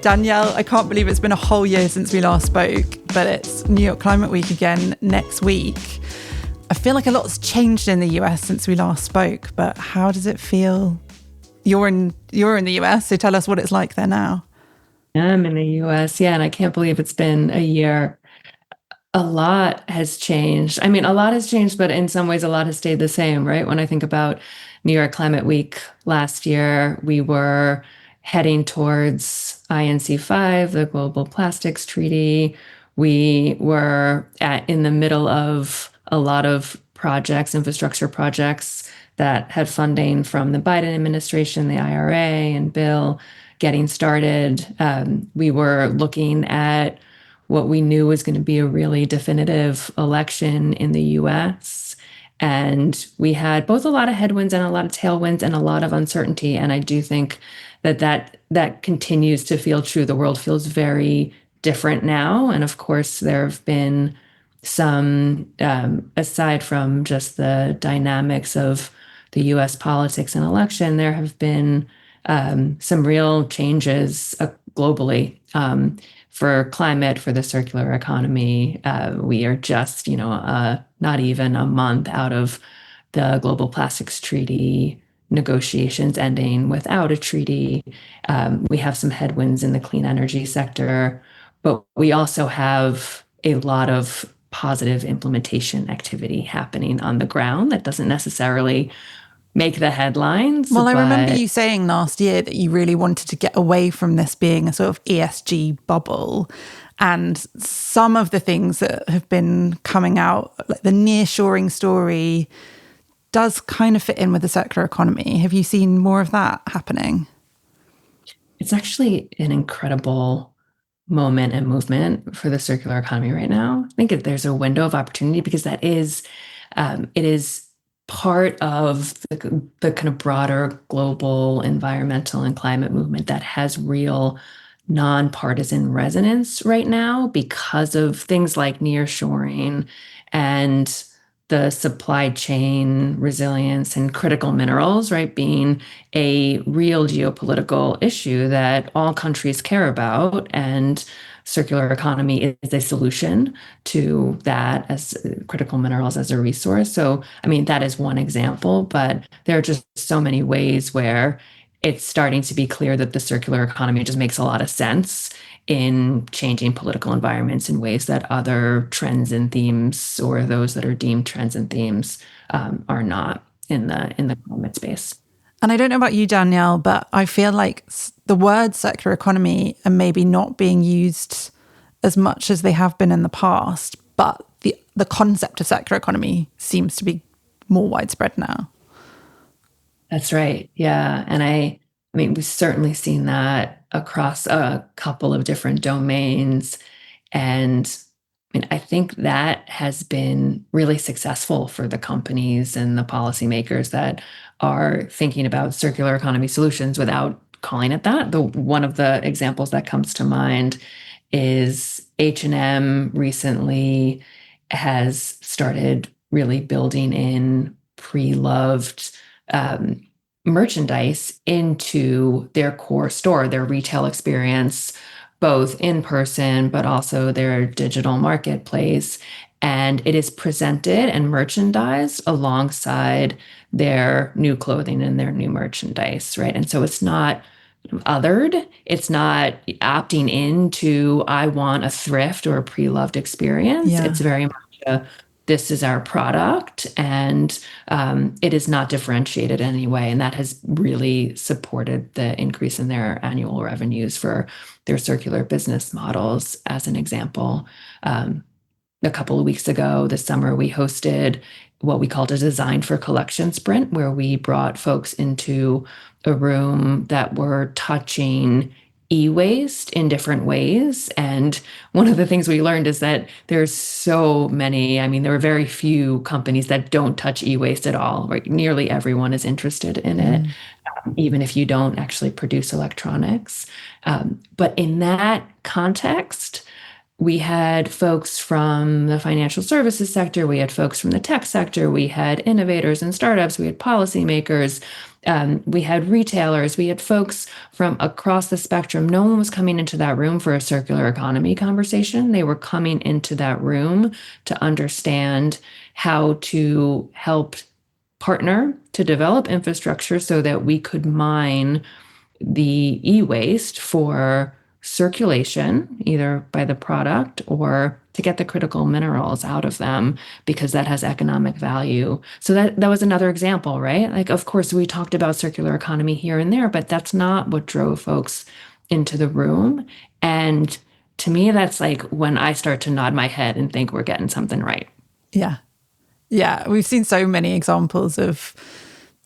Danielle, I can't believe it's been a whole year since we last spoke, but it's New York Climate Week again next week. I feel like a lot's changed in the US since we last spoke, but how does it feel? You're in the US, so tell us what it's like there now. I'm in the US, yeah, and I can't believe it's been a year. A lot has changed. I mean, a lot has changed, but in some ways, a lot has stayed the same, right? When I think about New York Climate Week last year, we were heading towards INC5, the Global Plastics Treaty. We were in the middle of a lot of projects, infrastructure projects that had funding from the Biden administration, the IRA and bill getting started. We were looking at what we knew was going to be a really definitive election in the US. And we had both a lot of headwinds and a lot of tailwinds and a lot of uncertainty. And I do think that continues to feel true. The world feels very different now. And of course, there have been some, aside from just the dynamics of the US politics and election, there have been some real changes globally. For climate, for the circular economy, we are just, not even a month out of the Global Plastics Treaty negotiations ending without a treaty. We have some headwinds in the clean energy sector, but we also have a lot of positive implementation activity happening on the ground that doesn't necessarily make the headlines. Well, I remember you saying last year that you really wanted to get away from this being a sort of ESG bubble. And some of the things that have been coming out, like the nearshoring story, does kind of fit in with the circular economy. Have you seen more of that happening? It's actually an incredible moment and movement for the circular economy right now. I think there's a window of opportunity because it is part of the kind of broader global environmental and climate movement that has real non-partisan resonance right now because of things like nearshoring and the supply chain resilience and critical minerals, right, being a real geopolitical issue that all countries care about. And circular economy is a solution to that as critical minerals as a resource. So, I mean, that is one example, but there are just so many ways where it's starting to be clear that the circular economy just makes a lot of sense in changing political environments in ways that other trends and themes, or those that are deemed trends and themes, are not in the climate space. And I don't know about you, Danielle, but I feel like the word circular economy are maybe not being used as much as they have been in the past, but the concept of circular economy seems to be more widespread now. That's right. Yeah. And I mean, we've certainly seen that across a couple of different domains. And I mean, I think that has been really successful for the companies and the policymakers that are thinking about circular economy solutions without calling it that. One of the examples that comes to mind is H&M recently has started really building in pre-loved merchandise into their core store, their retail experience, both in person, but also their digital marketplace. And it is presented and merchandised alongside their new clothing and their new merchandise, right? And so it's not othered. It's not opting into, I want a thrift or a pre-loved experience. Yeah. It's very much this is our product, and it is not differentiated in any way. And that has really supported the increase in their annual revenues for their circular business models. As an example, a couple of weeks ago, this summer, we hosted what we called a design for collection sprint, where we brought folks into a room that were touching e-waste in different ways. And one of the things we learned is that there's so many, I mean, there are very few companies that don't touch e-waste at all, right? Nearly everyone is interested in it, even if you don't actually produce electronics. But in that context, we had folks from the financial services sector, we had folks from the tech sector, we had innovators and startups, we had policymakers, We had retailers, we had folks from across the spectrum. No one was coming into that room for a circular economy conversation. They were coming into that room to understand how to help partner to develop infrastructure so that we could mine the e-waste for circulation, either by the product or to get the critical minerals out of them because that has economic value. So that was another example, right? Like, of course, we talked about circular economy here and there, but that's not what drove folks into the room. And to me, that's like when I start to nod my head and think we're getting something right. Yeah. Yeah. We've seen so many examples of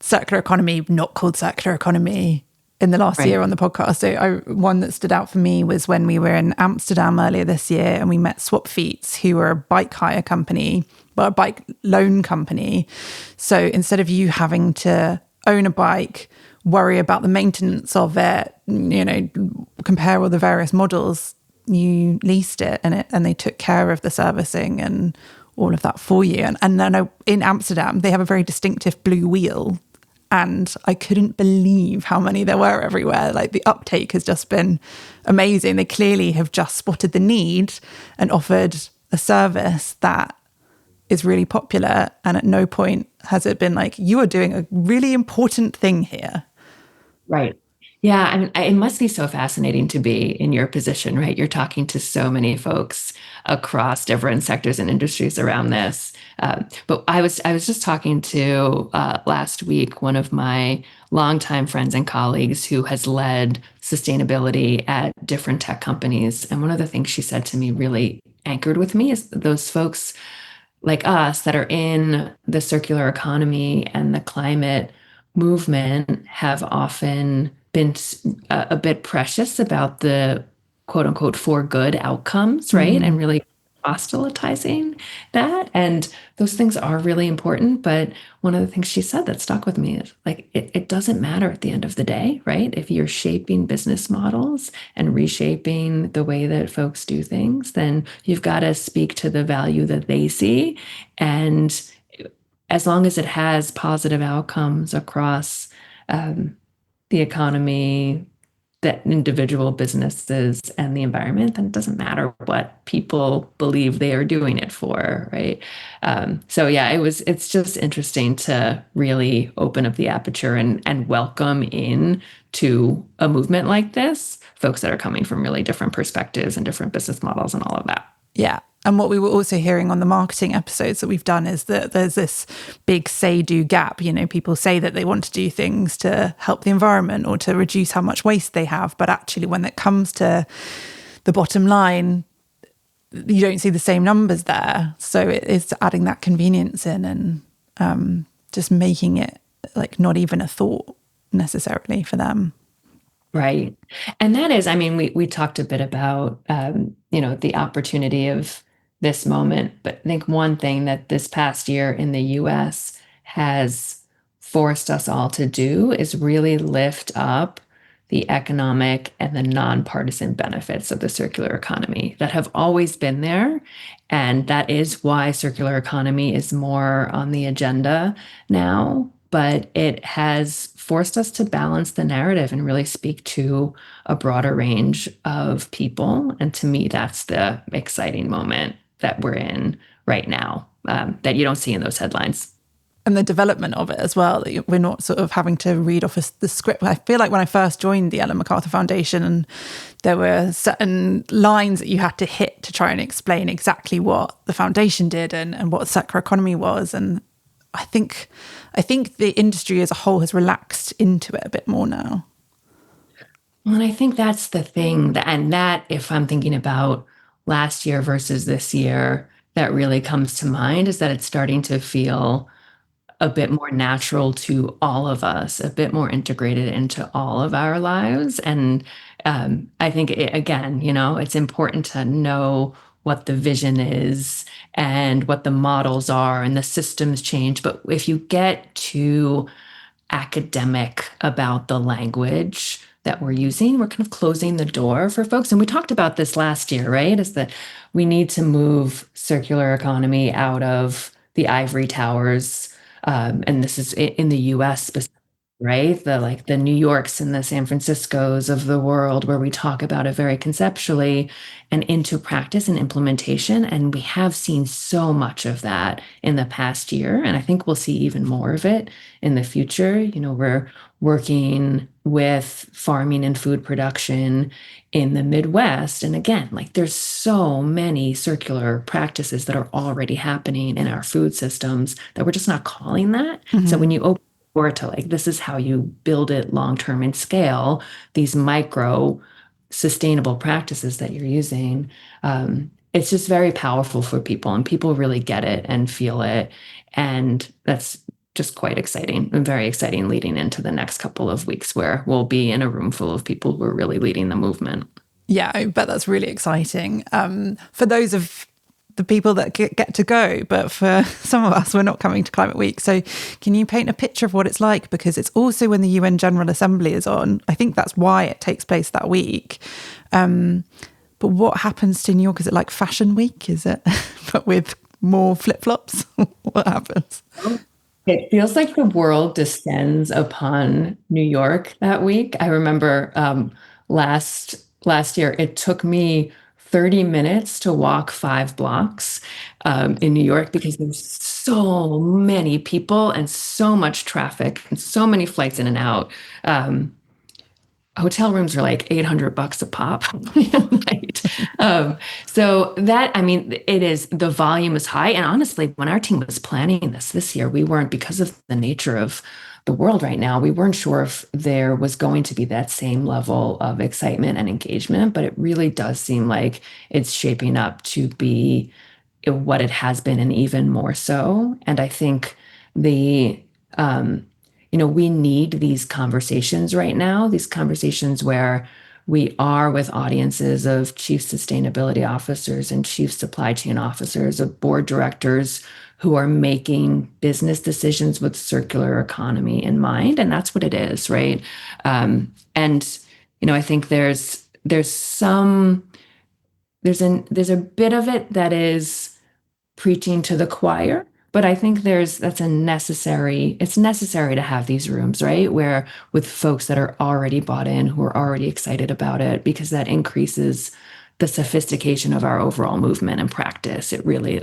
circular economy, not called circular economy, in the last year Right. on the podcast. So one that stood out for me was when we were in Amsterdam earlier this year and we met Swap Feets, who are a bike hire company, well, a bike loan company. So instead of you having to own a bike, worry about the maintenance of it, compare all the various models, you leased it and they took care of the servicing and all of that for you. And then in Amsterdam, they have a very distinctive blue wheel. And I couldn't believe how many there were everywhere. Like the uptake has just been amazing. They clearly have just spotted the need and offered a service that is really popular. And at no point has it been like, you are doing a really important thing here. Right. Yeah, I mean, it must be so fascinating to be in your position, right? You're talking to so many folks across different sectors and industries around this. But I was just talking to last week one of my longtime friends and colleagues who has led sustainability at different tech companies, and one of the things she said to me really anchored with me is those folks like us that are in the circular economy and the climate movement have often been a bit precious about the quote unquote for good outcomes, right? And Mm, really proselytizing that. And those things are really important. But one of the things she said that stuck with me is like, it doesn't matter at the end of the day, right? If you're shaping business models and reshaping the way that folks do things, then you've got to speak to the value that they see. And as long as it has positive outcomes across um, the economy, the individual businesses, and the environment, then it doesn't matter what people believe they are doing it for, right? So yeah, it's just interesting to really open up the aperture and welcome in to a movement like this, folks that are coming from really different perspectives and different business models and all of that. yeah. And what we were also hearing on the marketing episodes that we've done is that there's this big say-do gap. People say that they want to do things to help the environment or to reduce how much waste they have. But actually, when it comes to the bottom line, you don't see the same numbers there. So it is adding that convenience in and just making it like not even a thought necessarily for them. Right. And that is, I mean, we talked a bit about, the opportunity of this moment, but I think one thing that this past year in the US has forced us all to do is really lift up the economic and the nonpartisan benefits of the circular economy that have always been there. And that is why circular economy is more on the agenda now, but it has forced us to balance the narrative and really speak to a broader range of people. And to me, that's the exciting moment that we're in right now, that you don't see in those headlines. And the development of it as well. That we're not sort of having to read off the script. I feel like when I first joined the Ellen MacArthur Foundation, and there were certain lines that you had to hit to try and explain exactly what the foundation did and what circular economy was. And I think the industry as a whole has relaxed into it a bit more now. Well, and I think that's the thing that if I'm thinking about last year versus this year, that really comes to mind is that it's starting to feel a bit more natural to all of us, a bit more integrated into all of our lives. And I think, again, it's important to know what the vision is and what the models are and the systems change. But if you get too academic about the language that we're using, we're kind of closing the door for folks. And we talked about this last year, right? Is that we need to move circular economy out of the ivory towers, and this is in the US specifically. right? The New Yorks and the San Franciscos of the world, where we talk about it very conceptually and into practice and implementation. And we have seen so much of that in the past year. And I think we'll see even more of it in the future. We're working with farming and food production in the Midwest. And again, there's so many circular practices that are already happening in our food systems that we're just not calling that. So when you open or to this is how you build it long term and scale these micro sustainable practices that you're using. It's just very powerful for people, and people really get it and feel it. And that's just quite exciting and very exciting leading into the next couple of weeks where we'll be in a room full of people who are really leading the movement. Yeah, I bet that's really exciting. For those of the people that get to go, but for some of us, we're not coming to Climate Week. So can you paint a picture of what it's like? Because it's also when the UN General Assembly is on. I think that's why it takes place that week. But what happens to New York? Is it like Fashion Week? Is it, but with more flip-flops? What happens? It feels like the world descends upon New York that week. I remember last year, it took me 30 minutes to walk 5 blocks in New York because there's so many people and so much traffic and so many flights in and out. Hotel rooms are like $800 a pop. Right. So that, I mean, it is, the volume is high. And honestly, when our team was planning this year, we weren't, because of the nature of the world right now, we weren't sure if there was going to be that same level of excitement and engagement, but it really does seem like it's shaping up to be what it has been and even more so. And I think the, we need these conversations right now, these conversations where we are with audiences of chief sustainability officers and chief supply chain officers, of board directors who are making business decisions with circular economy in mind. And that's what it is, right? And I think there's a bit of it that is preaching to the choir, but I think it's necessary to have these rooms, right? Where with folks that are already bought in, who are already excited about it, because that increases the sophistication of our overall movement and practice. It really,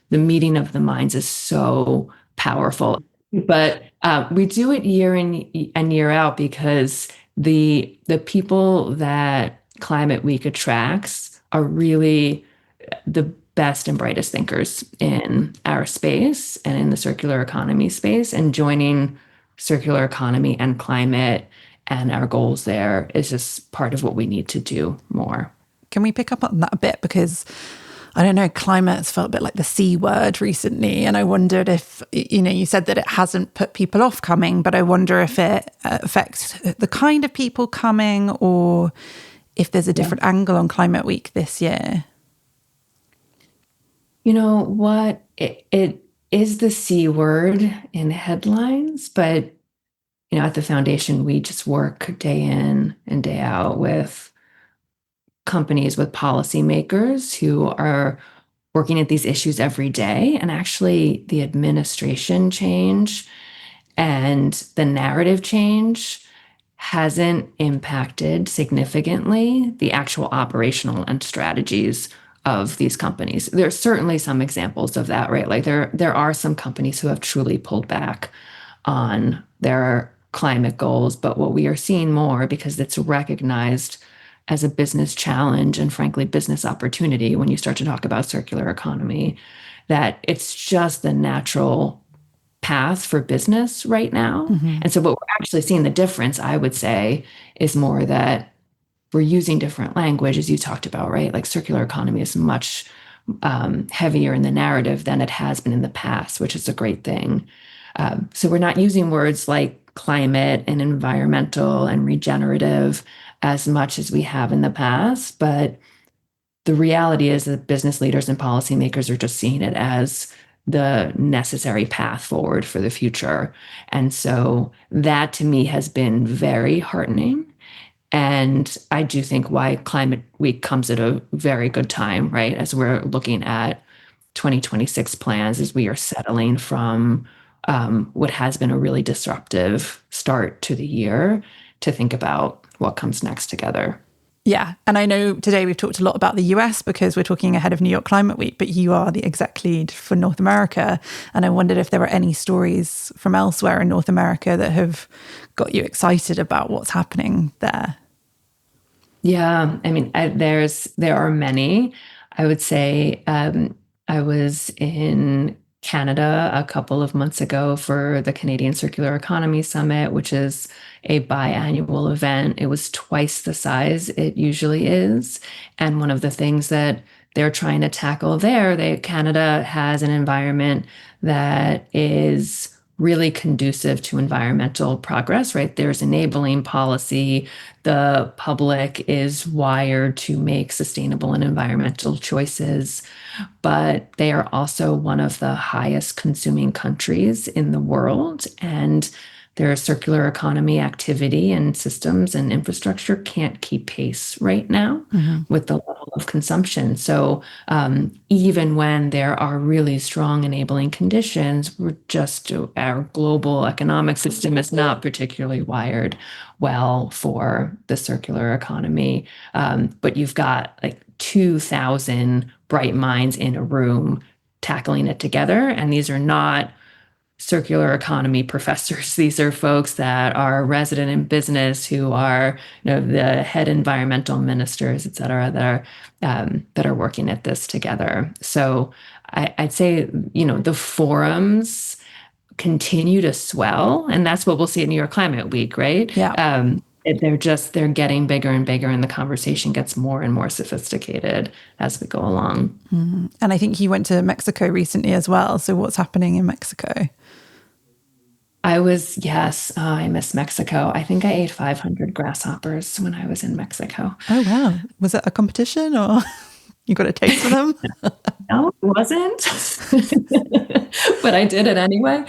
the meeting of the minds is so powerful. But we do it year in and year out because the people that Climate Week attracts are really the best and brightest thinkers in our space and in the circular economy space. And joining circular economy and climate and our goals there is just part of what we need to do more. Can we pick up on that a bit? Because I don't know, climate's felt a bit like the C word recently. And I wondered if, you said that it hasn't put people off coming, but I wonder if it affects the kind of people coming, or if there's a different angle on Climate Week this year. You know what? It is the C word in headlines, but at the foundation, we just work day in and day out with companies, with policymakers who are working at these issues every day. And actually, the administration change and the narrative change hasn't impacted significantly the actual operational and strategies of these companies. There are certainly some examples of that, right? There are some companies who have truly pulled back on their climate goals, but what we are seeing more, because it's recognized as a business challenge and frankly business opportunity when you start to talk about circular economy, that it's just the natural path for business right now. Mm-hmm. And so what we're actually seeing, the difference, I would say, is more that we're using different language, as you talked about, right? Circular economy is much heavier in the narrative than it has been in the past, which is a great thing. So we're not using words like climate and environmental and regenerative as much as we have in the past, but the reality is that business leaders and policymakers are just seeing it as the necessary path forward for the future. And so that to me has been very heartening. And I do think why Climate Week comes at a very good time, right? As we're looking at 2026 plans, as we are settling from what has been a really disruptive start to the year to think about what comes next together. Yeah. And I know today we've talked a lot about the US because we're talking ahead of New York Climate Week, but you are the exec lead for North America. And I wondered if there were any stories from elsewhere in North America that have got you excited about what's happening there. Yeah, I mean, there are many. I would say I was in Canada a couple of months ago for the Canadian Circular Economy Summit, which is a biannual event. It was twice the size it usually is. And one of the things that they're trying to tackle there, Canada has an environment that is really conducive to environmental progress, right? There's enabling policy. The public is wired to make sustainable and environmental choices, but they are also one of the highest consuming countries in the world. And their circular economy activity and systems and infrastructure can't keep pace right now with the level of consumption. So even when there are really strong enabling conditions, our global economic system is not particularly wired well for the circular economy. But you've got like 2,000 bright minds in a room tackling it together. And these are not circular economy professors. These are folks that are resident in business, who are, the head environmental ministers, et cetera, that are working at this together. So I'd say, the forums continue to swell, and that's what we'll see at New York Climate Week, right? Yeah. They're getting bigger and bigger, and the conversation gets more and more sophisticated as we go along. And I think you went to Mexico recently as well. So what's happening in Mexico? Yes, I miss Mexico. I think I ate 500 grasshoppers when I was in Mexico. Oh, wow. Was it a competition or you got a taste of them? No, it wasn't. But I did it anyway.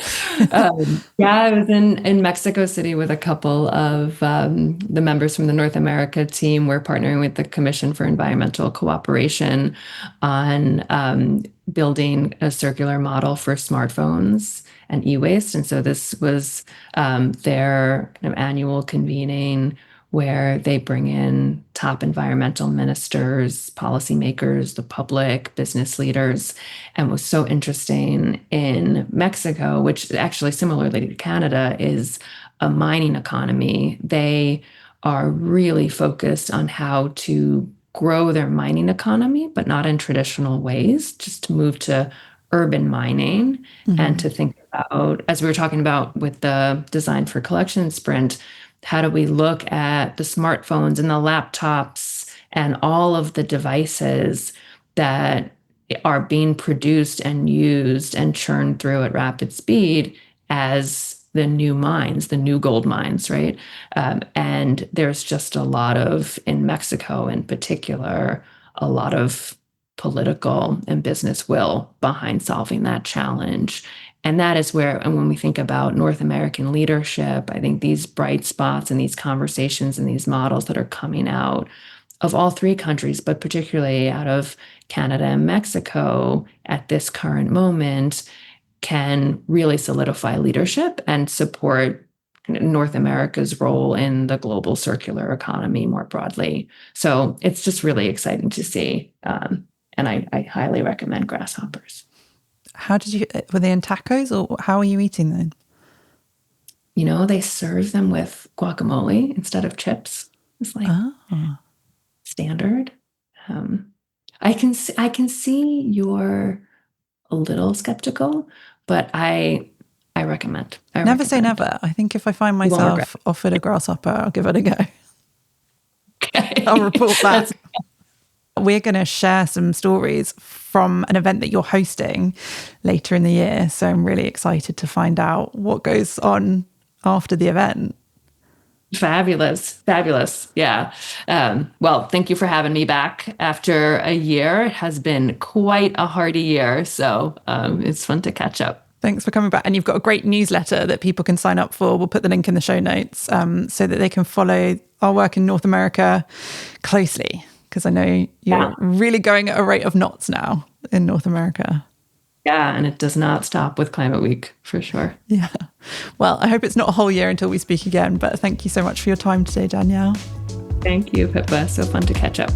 I was in Mexico City with a couple of the members from the North America team. We're partnering with the Commission for Environmental Cooperation on building a circular model for smartphones and e-waste. And so this was their kind of annual convening, where they bring in top environmental ministers, policymakers, the public, business leaders. And what's so interesting in Mexico, which actually similarly to Canada, is a mining economy. They are really focused on how to grow their mining economy, but not in traditional ways, just to move to urban mining and to think about, as we were talking about with the Design for Collection sprint, how do we look at the smartphones and the laptops and all of the devices that are being produced and used and churned through at rapid speed as the new mines, the new gold mines, right? And there's just in Mexico in particular, a lot of political and business will behind solving that challenge. And that is where, and when we think about North American leadership, I think these bright spots and these conversations and these models that are coming out of all three countries, but particularly out of Canada and Mexico at this current moment, can really solidify leadership and support North America's role in the global circular economy more broadly. So it's just really exciting to see. And I highly recommend grasshoppers. Were they in tacos, or how are you eating them? They serve them with guacamole instead of chips. It's like standard. I can see you're a little skeptical, but I recommend. Never say never. I think if I find myself offered a grasshopper, I'll give it a go. Okay. I'll report back. We're going to share some stories from an event that you're hosting later in the year. So I'm really excited to find out what goes on after the event. Fabulous. Yeah. Well, thank you for having me back after a year. It has been quite a hearty year. So it's fun to catch up. Thanks for coming back. And you've got a great newsletter that people can sign up for. We'll put the link in the show notes so that they can follow our work in North America closely. Because I know you're really going at a rate of knots now in North America. Yeah, and it does not stop with Climate Week, for sure. Yeah. Well, I hope it's not a whole year until we speak again, but thank you so much for your time today, Danielle. Thank you, Pippa. So fun to catch up.